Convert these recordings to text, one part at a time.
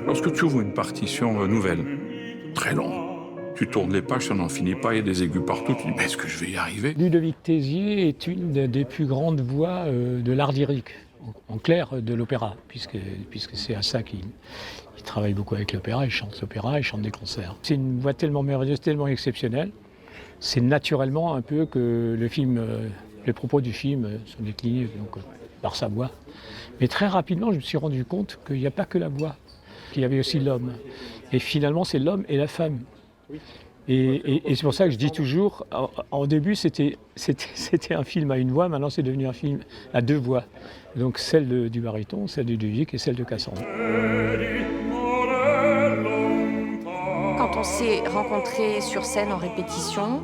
Lorsque tu ouvres une partition nouvelle, très longue, tu tournes les pages, ça n'en finit pas, il y a des aigus partout, tu dis mais est-ce que je vais y arriver? Ludovic Tézier est une des plus grandes voix de l'art lyrique, en clair de l'opéra, puisque c'est à ça qu'il travaille beaucoup avec l'opéra, il chante des concerts. C'est une voix tellement merveilleuse, tellement exceptionnelle, c'est naturellement un peu que le film, les propos du film sont déclinés donc, par sa voix. Mais très rapidement, je me suis rendu compte qu'il n'y a pas que la voix, qu'il y avait aussi l'homme. Et finalement, c'est l'homme et la femme. Et c'est pour ça que je dis toujours, en début c'était un film à une voix, maintenant c'est devenu un film à deux voix. Donc celle du baryton, celle de Ludovic et celle de Cassandre. Quand on s'est rencontrés sur scène en répétition,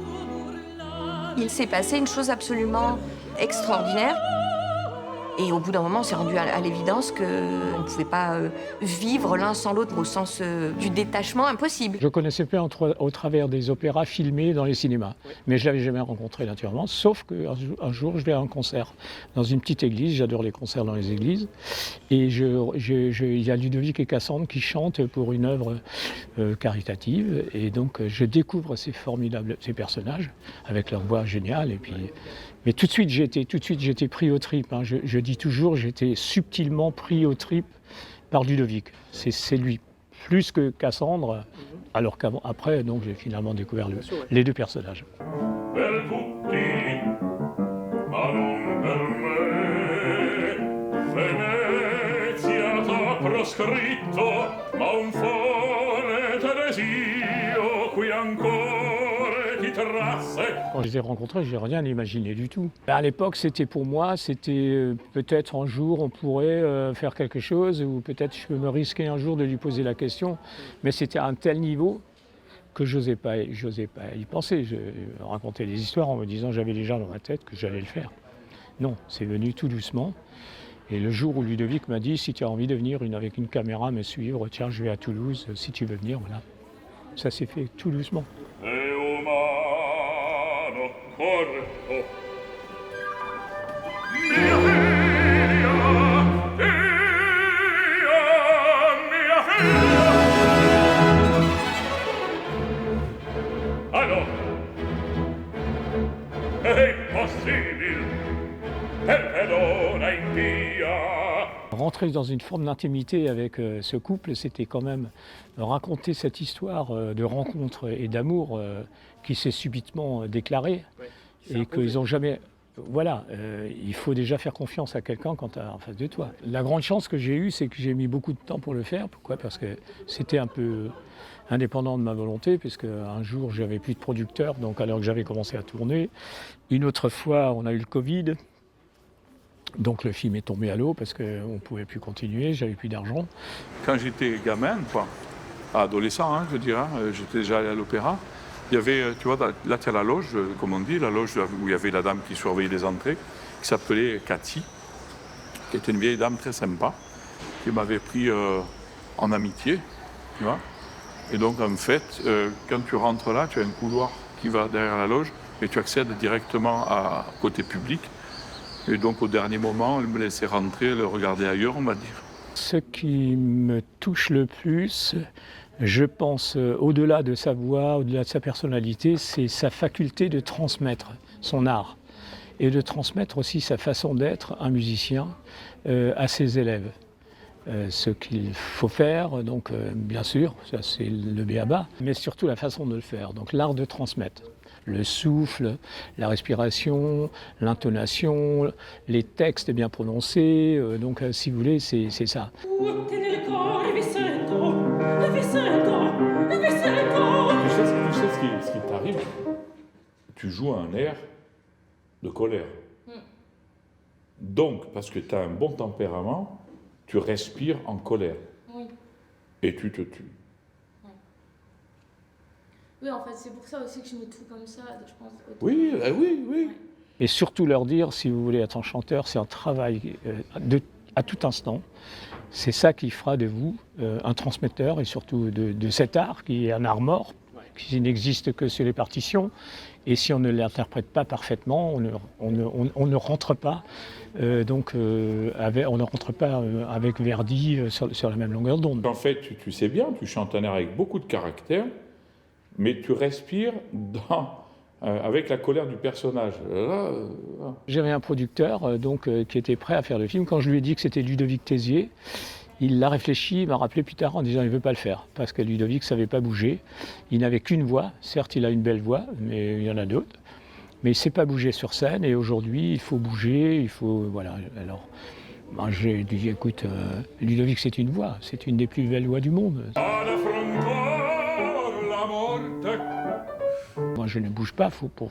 il s'est passé une chose absolument extraordinaire. Et au bout d'un moment, on s'est rendu à l'évidence qu'on ne pouvait pas vivre l'un sans l'autre au sens du détachement impossible. Je connaissais pas au travers des opéras filmés dans les cinémas, mais je l'avais jamais rencontré naturellement, sauf qu'un jour je vais à un concert dans une petite église, j'adore les concerts dans les églises, et il y a Ludovic et Cassandre qui chantent pour une œuvre caritative, et donc je découvre ces personnages avec leur voix géniale, et puis... Mais tout de suite j'étais pris aux tripes, hein. Je dis toujours, j'étais subtilement pris aux tripes par Ludovic. C'est lui, plus que Cassandre, alors qu'après, donc, j'ai finalement découvert les deux personnages. Quand je les ai rencontrés, je n'ai rien imaginé du tout. À l'époque, pour moi, peut-être un jour on pourrait faire quelque chose, ou peut-être je peux me risquer un jour de lui poser la question, mais c'était à un tel niveau que j'osais pas y penser. Je racontais des histoires en me disant j'avais déjà dans ma tête que j'allais le faire. Non, c'est venu tout doucement. Et le jour où Ludovic m'a dit si tu as envie de venir avec une caméra me suivre, tiens, je vais à Toulouse, si tu veux venir, voilà. Ça s'est fait tout doucement. Rentrer dans une forme d'intimité avec ce couple, c'était quand même raconter cette histoire de rencontre et d'amour qui s'est subitement déclarée et qu'ils n'ont jamais... Voilà, il faut déjà faire confiance à quelqu'un quand tu as en face de toi. La grande chance que j'ai eue, c'est que j'ai mis beaucoup de temps pour le faire. Pourquoi ? Parce que c'était un peu indépendant de ma volonté, puisque un jour, j'avais plus de producteur, donc alors que j'avais commencé à tourner. Une autre fois, on a eu le Covid. Donc le film est tombé à l'eau parce qu'on ne pouvait plus continuer, j'avais plus d'argent. Quand j'étais gamin, adolescent, je veux dire, j'étais déjà allé à l'opéra. Il y avait, tu vois, là tu as la loge, comme on dit, la loge où il y avait la dame qui surveillait les entrées, qui s'appelait Cathy, qui était une vieille dame très sympa, qui m'avait pris en amitié, tu vois. Et donc en fait, quand tu rentres là, tu as un couloir qui va derrière la loge, et tu accèdes directement à côté public. Et donc au dernier moment, elle me laissait rentrer, le regarder ailleurs, on va dire. Ce qui me touche le plus, je pense, au-delà de sa voix, au-delà de sa personnalité, c'est sa faculté de transmettre son art et de transmettre aussi sa façon d'être un musicien à ses élèves. Ce qu'il faut faire, donc bien sûr, ça c'est le b.a.-ba, mais surtout la façon de le faire, donc l'art de transmettre. Le souffle, la respiration, l'intonation, les textes bien prononcés, donc si vous voulez, c'est ça. Tu sais ce qui t'arrive? Tu joues un air de colère. Donc, parce que tu as un bon tempérament, tu respires en colère. Oui. Et tu te tues. Oui, en fait, c'est pour ça aussi que je mets tout comme ça, je pense. Oui, oui. Ouais. Et surtout leur dire, si vous voulez être un chanteur, c'est un travail à tout instant. C'est ça qui fera de vous un transmetteur et surtout de cet art qui est un art mort, qui n'existe que sur les partitions. Et si on ne l'interprète pas parfaitement, on ne rentre pas. On ne rentre pas avec Verdi sur la même longueur d'onde. En fait, tu sais bien, tu chantes un air avec beaucoup de caractère, mais tu respires avec la colère du personnage. J'avais un producteur qui était prêt à faire le film. Quand je lui ai dit que c'était Ludovic Tézier, il l'a réfléchi, il m'a rappelé plus tard en disant qu'il ne veut pas le faire, parce que Ludovic ne savait pas bouger. Il n'avait qu'une voix, certes il a une belle voix, mais il y en a d'autres. Mais il ne sait pas bouger sur scène, et aujourd'hui il faut bouger, il faut... Voilà. Alors, moi, j'ai dit, écoute, Ludovic c'est une voix, c'est une des plus belles voix du monde. Moi, je ne bouge pas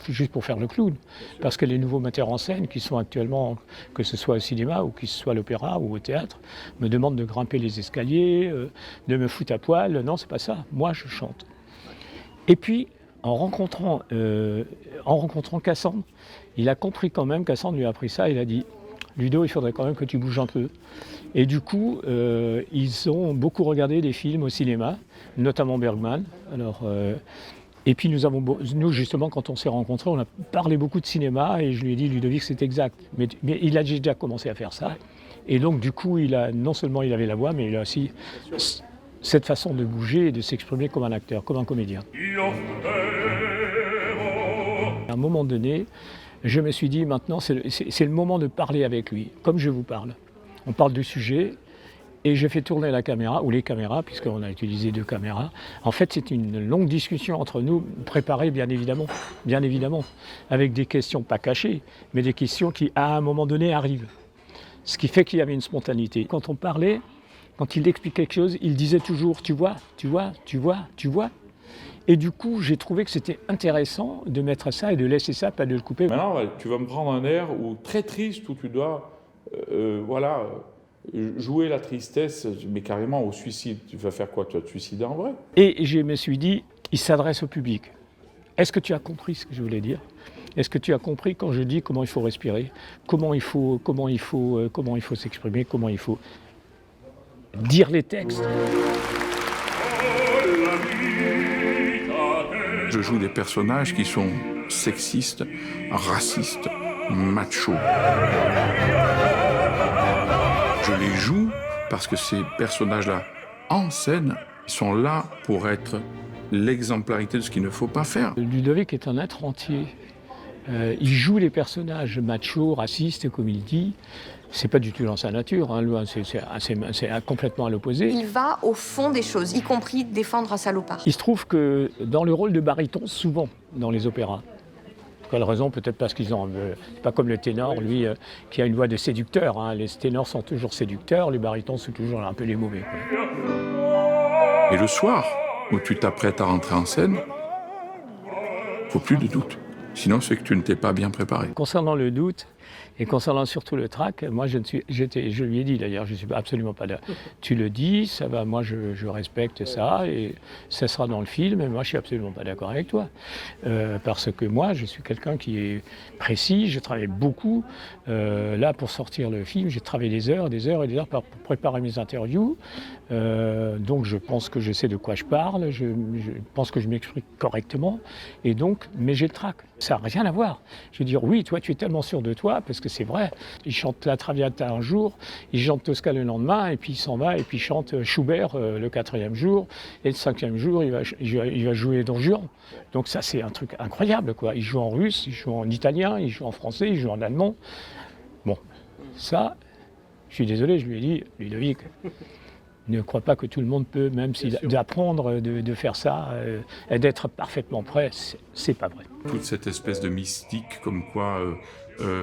juste pour faire le clown. Parce que les nouveaux metteurs en scène qui sont actuellement, que ce soit au cinéma ou que ce soit à l'opéra ou au théâtre, me demandent de grimper les escaliers, de me foutre à poil. Non, c'est pas ça. Moi, je chante. Et puis, en rencontrant Cassandre, il a compris quand même, Cassandre lui a appris ça, il a dit « Ludo, il faudrait quand même que tu bouges un peu ». Et du coup, ils ont beaucoup regardé des films au cinéma, notamment Bergman. Et puis nous justement, quand on s'est rencontrés, on a parlé beaucoup de cinéma et je lui ai dit, Ludovic, c'est exact. Mais il a déjà commencé à faire ça. Et donc, du coup, non seulement il avait la voix, mais il a aussi cette façon de bouger et de s'exprimer comme un acteur, comme un comédien. À un moment donné, je me suis dit, maintenant, c'est le moment de parler avec lui, comme je vous parle. On parle du sujet. Et je fais tourner la caméra, ou les caméras, puisqu'on a utilisé 2 caméras. En fait, c'est une longue discussion entre nous, préparée bien évidemment, avec des questions pas cachées, mais des questions qui, à un moment donné, arrivent. Ce qui fait qu'il y avait une spontanéité. Quand on parlait, quand il expliquait quelque chose, il disait toujours « tu vois ». Et du coup, j'ai trouvé que c'était intéressant de mettre ça et de laisser ça, pas de le couper. Maintenant, tu vas me prendre un air très triste, où tu dois, jouer la tristesse, mais carrément au suicide. Tu vas faire quoi? Tu vas te suicider en vrai? Et je me suis dit, il s'adresse au public. Est-ce que tu as compris ce que je voulais dire? Est-ce que tu as compris quand je dis comment il faut respirer, comment il faut s'exprimer, comment il faut dire les textes? Je joue des personnages qui sont sexistes, racistes, machos. Je les joue parce que ces personnages-là, en scène, sont là pour être l'exemplarité de ce qu'il ne faut pas faire. Ludovic est un être entier. Il joue les personnages machos, racistes, comme il dit. C'est pas du tout dans sa nature, hein. C'est complètement à l'opposé. Il va au fond des choses, y compris défendre un salopard. Il se trouve que dans le rôle de baryton, souvent dans les opéras, quelle raison? Peut-être parce qu'ils ont... c'est pas comme le ténor, lui, qui a une voix de séducteur. Hein. Les ténors sont toujours séducteurs, les barytons sont toujours un peu les mauvais. Quoi. Et le soir, où tu t'apprêtes à rentrer en scène, faut plus de doute. Sinon, c'est que tu ne t'es pas bien préparé. Concernant le doute, et concernant surtout le trac, moi je lui ai dit d'ailleurs, je ne suis absolument pas là. Tu le dis, ça va, moi je respecte ça et ça sera dans le film, mais moi je ne suis absolument pas d'accord avec toi. Parce que moi je suis quelqu'un qui est précis, je travaille beaucoup. Là pour sortir le film, j'ai travaillé des heures et des heures pour préparer mes interviews. Donc je pense que je sais de quoi je parle, je pense que je m'exprime correctement, et donc, mais j'ai le trac. Ça n'a rien à voir. Je veux dire, oui, toi tu es tellement sûr de toi, parce que c'est vrai. Il chante la Traviata un jour, il chante Tosca le lendemain, et puis il s'en va, et puis il chante Schubert le 4e jour, et le 5e jour, il va jouer Don Juan. Donc ça, c'est un truc incroyable, quoi. Il joue en russe, il joue en italien, il joue en français, il joue en allemand. Bon, ça, je suis désolé, je lui ai dit, Ludovic, ne crois pas que tout le monde peut, même si d'apprendre de faire ça et d'être parfaitement prêt, c'est pas vrai. Toute cette espèce de mystique comme quoi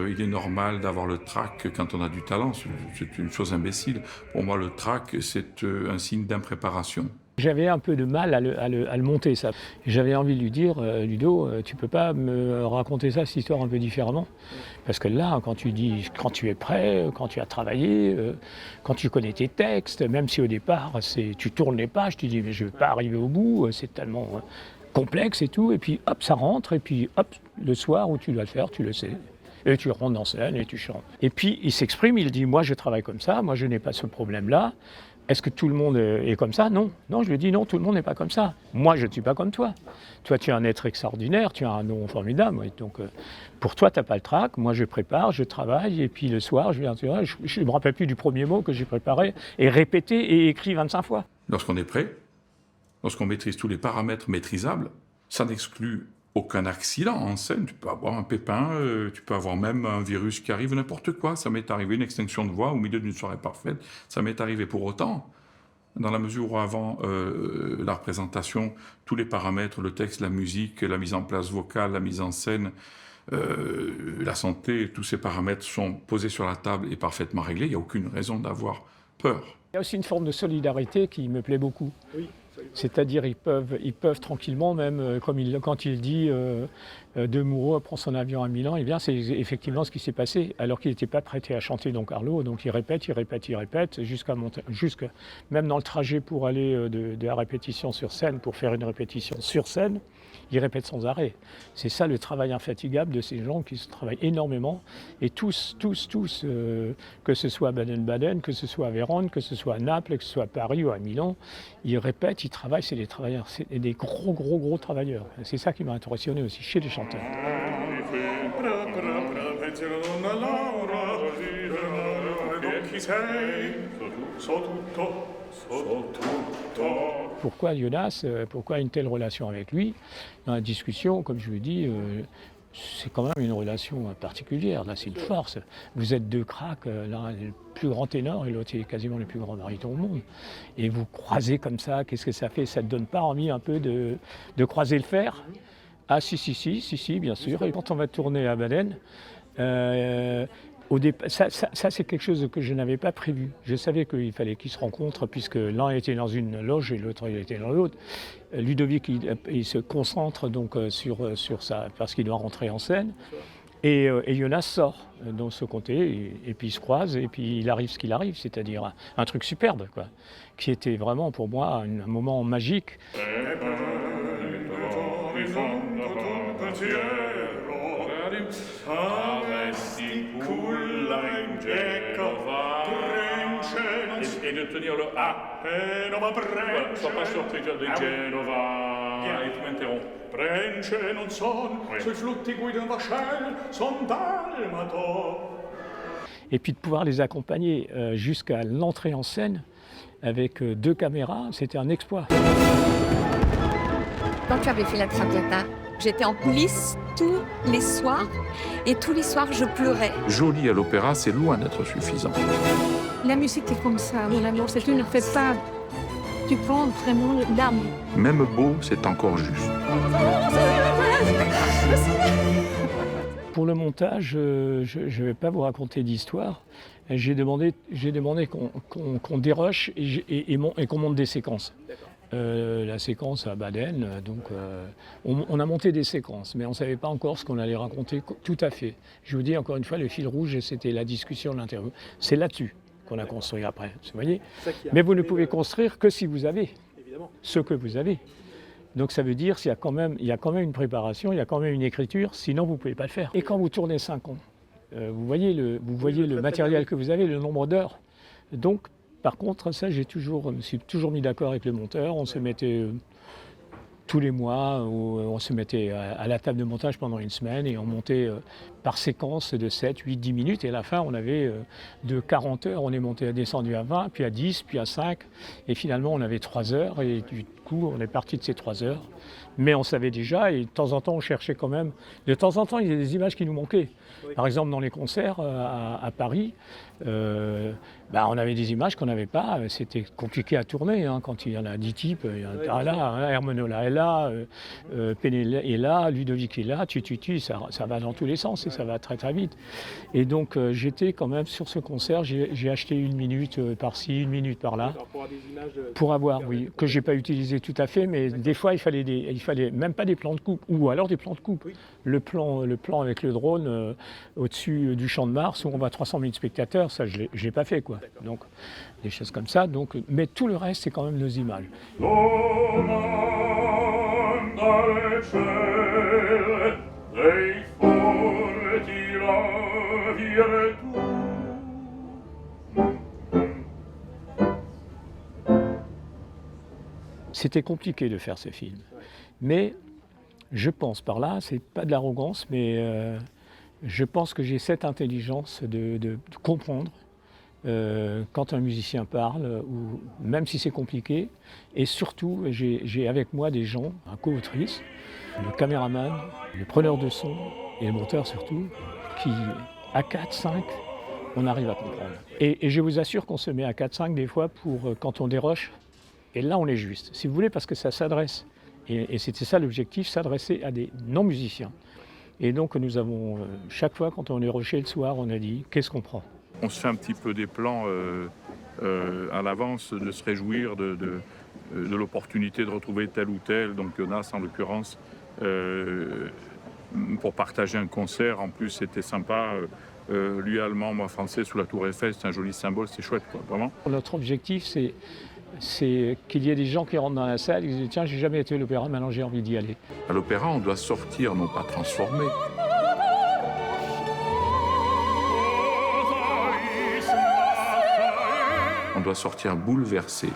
il est normal d'avoir le trac quand on a du talent, c'est une chose imbécile. Pour moi, le trac, c'est un signe d'impréparation. J'avais un peu de mal à le monter, ça. J'avais envie de lui dire, Ludo, tu peux pas me raconter ça, cette histoire un peu différemment? Parce que là, quand tu es prêt, quand tu as travaillé, quand tu connais tes textes, même si au départ, tu tournes les pages, tu dis, mais je ne vais pas arriver au bout, c'est tellement complexe et tout, et puis hop, ça rentre, et puis hop, le soir où tu dois le faire, tu le sais. Et tu rentres en scène et tu chantes. Et puis il s'exprime, il dit, moi je travaille comme ça, moi je n'ai pas ce problème-là. Est-ce que tout le monde est comme ça? Non. Non, je lui ai dit non, tout le monde n'est pas comme ça. Moi, je ne suis pas comme toi. Toi, tu es un être extraordinaire, tu as un nom formidable. Oui. Donc, pour toi, tu n'as pas le trac. Moi, je prépare, je travaille, et puis le soir, je ne me rappelle plus du premier mot que j'ai préparé et répété et écrit 25 fois. Lorsqu'on est prêt, lorsqu'on maîtrise tous les paramètres maîtrisables, ça n'exclut aucun accident en scène. Tu peux avoir un pépin, tu peux avoir même un virus qui arrive, n'importe quoi. Ça m'est arrivé, une extinction de voix au milieu d'une soirée parfaite. Ça m'est arrivé pour autant. Dans la mesure où avant la représentation, tous les paramètres, le texte, la musique, la mise en place vocale, la mise en scène, la santé, tous ces paramètres sont posés sur la table et parfaitement réglés. Il n'y a aucune raison d'avoir peur. Il y a aussi une forme de solidarité qui me plaît beaucoup. Oui. C'est-à-dire ils peuvent tranquillement, même quand il dit de Moureau prend son avion à Milan, eh bien c'est effectivement ce qui s'est passé, alors qu'il n'était pas prêté à chanter Don Carlo, donc il répète, même dans le trajet pour aller de la répétition sur scène, pour faire une répétition sur scène, il répète sans arrêt. C'est ça le travail infatigable de ces gens qui travaillent énormément, et tous, que ce soit à Baden-Baden, que ce soit à Vérone, que ce soit à Naples, que ce soit à Paris ou à Milan, ils répètent, ils travaillent, c'est des travailleurs, c'est des gros travailleurs. C'est ça qui m'a impressionné aussi chez les chanteurs. Pourquoi Jonas, pourquoi une telle relation avec lui? Dans la discussion, comme je vous dis, c'est quand même une relation particulière, là c'est une force. Vous êtes deux cracks, l'un est le plus grand ténor et l'autre est quasiment le plus grand baryton au monde. Et vous croisez comme ça, qu'est-ce que ça fait? Ça ne te donne pas envie un peu de croiser le fer? Ah si, bien sûr. Et quand on va tourner à Baden, ça c'est quelque chose que je n'avais pas prévu. Je savais qu'il fallait qu'ils se rencontrent puisque l'un était dans une loge et l'autre était dans l'autre. Ludovic il se concentre donc sur ça parce qu'il doit rentrer en scène. Et Jonas sort dans ce côté et puis ils se croisent et puis il arrive ce qu'il arrive, c'est-à-dire un truc superbe, quoi, qui était vraiment pour moi un moment magique. Et de tenir le A. Voilà, sois pas surpris de Genova. Et tu m'interromps. Et puis de pouvoir les accompagner jusqu'à l'entrée en scène avec 2 caméras, c'était un exploit. Quand tu avais fait la Traviata, j'étais en coulisses tous les soirs et tous les soirs je pleurais. Joli à l'opéra, c'est loin d'être suffisant. La musique est comme ça, mon amour, c'est tu ne fais pas, tu prends vraiment l'âme. Même beau, c'est encore juste. Pour le montage, je ne vais pas vous raconter d'histoire. J'ai demandé qu'on déroche et qu'on monte des séquences. La séquence à Baden, donc on a monté des séquences, mais on ne savait pas encore ce qu'on allait raconter tout à fait. Je vous dis encore une fois, le fil rouge, c'était la discussion, l'interview. C'est là-dessus qu'on a construit après, vous voyez. Mais vous ne pouvez construire que si vous avez ce que vous avez. Donc ça veut dire qu'il y a quand même une préparation, il y a quand même une écriture, sinon vous ne pouvez pas le faire. Et quand vous tournez 5 ans, vous voyez le matériel que vous avez, le nombre d'heures. Donc, par contre, ça, je me suis toujours mis d'accord avec le monteur. On se mettait tous les mois, on se mettait à la table de montage pendant une semaine et on montait par séquence de 7, 8, 10 minutes. Et à la fin, on avait de 40 heures, on est descendu à 20, puis à 10, puis à 5. Et finalement, on avait 3 heures et du coup, on est parti de ces 3 heures. Mais on savait déjà et de temps en temps, on cherchait quand même. De temps en temps, il y a des images qui nous manquaient. Par exemple, dans les concerts à Paris, on avait des images qu'on n'avait pas. C'était compliqué à tourner quand il y en a 10 types. Il y en a là, Hermenola est là, Pénélope est là, Ludovic est là, ça va dans tous les sens et ça va très très vite. Et donc j'étais quand même sur ce concert, j'ai acheté 1 minute par-ci, 1 minute par-là. Pour avoir, oui, que j'ai pas utilisé tout à fait, mais des fois il fallait même pas des plans de coupe, ou alors des plans de coupe. Le plan avec le drone au-dessus du Champ de Mars où on voit 300 000 spectateurs, ça je l'ai pas fait, quoi. Donc des choses comme ça. Donc, mais tout le reste c'est quand même nos images. C'était compliqué de faire ce film. Mais je pense par là, c'est pas de l'arrogance, mais je pense que j'ai cette intelligence de comprendre quand un musicien parle, ou même si c'est compliqué. Et surtout, j'ai avec moi des gens, un co-autrice, le caméraman, le preneur de son et le monteur surtout, qui à 4-5, on arrive à comprendre. Et je vous assure qu'on se met à 4-5 des fois pour quand on déroche. Et là, on est juste, si vous voulez, parce que ça s'adresse. Et c'était ça l'objectif, s'adresser à des non-musiciens. Et donc, nous avons, chaque fois, quand on est rushé le soir, on a dit, qu'est-ce qu'on prend ? On se fait un petit peu des plans à l'avance, de se réjouir de l'opportunité de retrouver tel ou tel. Donc Jonas, en l'occurrence, pour partager un concert. En plus, c'était sympa. Lui allemand, moi français, sous la Tour Eiffel, c'est un joli symbole, c'est chouette, quoi, vraiment. Notre objectif, c'est qu'il y ait des gens qui rentrent dans la salle et qui disent « Tiens, j'ai jamais été à l'opéra, maintenant j'ai envie d'y aller ». À l'opéra, on doit sortir, non pas transformé. On doit sortir bouleversé.